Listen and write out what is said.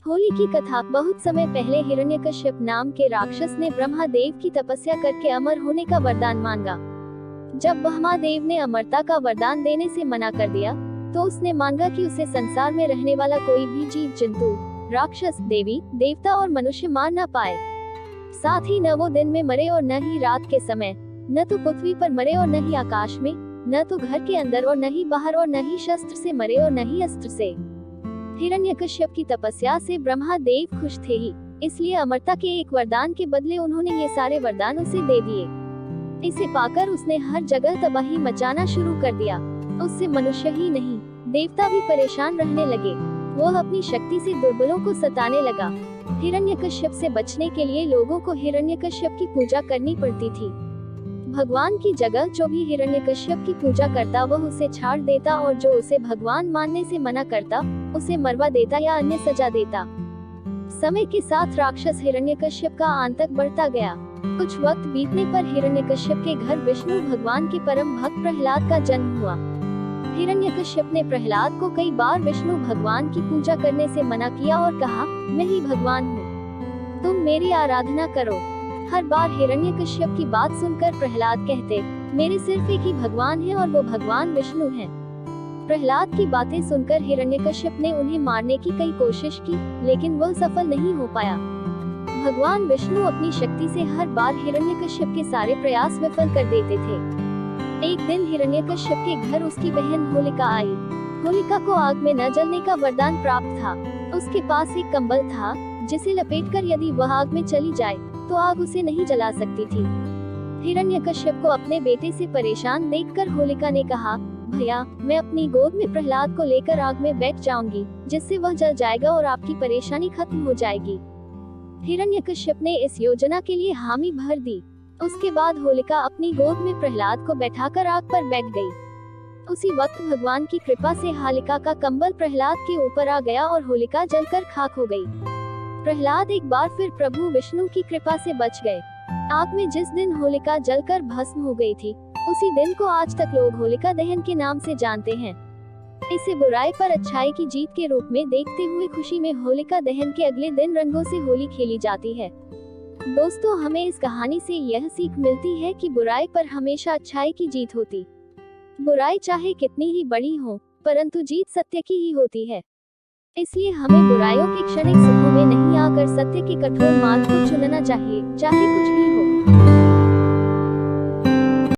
होली की कथा। बहुत समय पहले हिरण्यकश्यप नाम के राक्षस ने ब्रह्मादेव की तपस्या करके अमर होने का वरदान मांगा। जब ब्रह्मादेव ने अमरता का वरदान देने से मना कर दिया, तो उसने मांगा कि उसे संसार में रहने वाला कोई भी जीव जंतु, राक्षस, देवी देवता और मनुष्य मार न पाए। साथ ही न वो दिन में मरे और न ही रात के समय, न तो पृथ्वी पर मरे और न ही आकाश में, न तो घर के अंदर और न ही बाहर, और न ही शस्त्र से मरे और न ही अस्त्र से। हिरण्यकश्यप की तपस्या से ब्रह्मादेव खुश थे ही, इसलिए अमरता के एक वरदान के बदले उन्होंने ये सारे वरदान उसे दे दिए। इसे पाकर उसने हर जगह तबाही मचाना शुरू कर दिया। उससे मनुष्य ही नहीं, देवता भी परेशान रहने लगे। वह अपनी शक्ति से दुर्बलों को सताने लगा। हिरण्यकश्यप से बचने के लिए लोगों को हिरण्यकश्यप की पूजा करनी पड़ती थी। भगवान की जगह जो भी हिरण्यकश्यप की पूजा करता वह उसे छाड़ देता, और जो उसे भगवान मानने से मना करता उसे मरवा देता या अन्य सजा देता। समय के साथ राक्षस हिरण्यकश्यप का आतंक बढ़ता गया। कुछ वक्त बीतने पर हिरण्यकश्यप के घर विष्णु भगवान के परम भक्त प्रहलाद का जन्म हुआ। हिरण्यकश्यप ने प्रहलाद को कई बार विष्णु भगवान की पूजा करने से मना किया और कहा, मैं ही भगवान हूँ, तुम मेरी आराधना करो। हर बार हिरण्यकश्यप की बात सुनकर प्रहलाद कहते, मेरे सिर्फ एक ही भगवान है और वो भगवान विष्णु हैं। प्रहलाद की बातें सुनकर हिरण्यकश्यप ने उन्हें मारने की कई कोशिश की, लेकिन वह सफल नहीं हो पाया। भगवान विष्णु अपनी शक्ति से हर बार हिरण्यकश्यप के सारे प्रयास विफल कर देते थे। एक दिन हिरण्यकश्यप के घर उसकी बहन होलिका आई। होलिका को आग में न जलने का वरदान प्राप्त था। उसके पास एक कंबल था, जिसे लपेटकर यदि वह आग में चली जाए तो आग उसे नहीं जला सकती थी। हिरण्यकश्यप को अपने बेटे से परेशान देखकर होलिका ने कहा, भैया, मैं अपनी गोद में प्रहलाद को लेकर आग में बैठ जाऊंगी, जिससे वह जल जाएगा और आपकी परेशानी खत्म हो जाएगी। हिरण्यकश्यप ने इस योजना के लिए हामी भर दी। उसके बाद होलिका अपनी गोद में प्रहलाद को बैठाकर आग पर बैठ गई। उसी वक्त भगवान की कृपा से होलिका का कंबल प्रहलाद के ऊपर आ गया और होलिका जलकर खाक हो गई। प्रहलाद एक बार फिर प्रभु विष्णु की कृपा से बच गए। आग में जिस दिन होलिका जलकर भस्म हो गई थी, उसी दिन को आज तक लोग होलिका दहन के नाम से जानते हैं। इसे बुराई पर अच्छाई की जीत के रूप में देखते हुए खुशी में होलिका दहन के अगले दिन रंगों से होली खेली जाती है। दोस्तों, हमें इस कहानी से यह सीख मिलती है कि बुराई पर हमेशा अच्छाई की जीत होती। बुराई चाहे कितनी ही बड़ी हो, परंतु जीत सत्य की ही होती है। इसलिए हमें बुराइयों के क्षणिक सुखों में नहीं आकर सत्य के कठोर मार्ग को चुनना चाहिए, चाहे कुछ भी हो।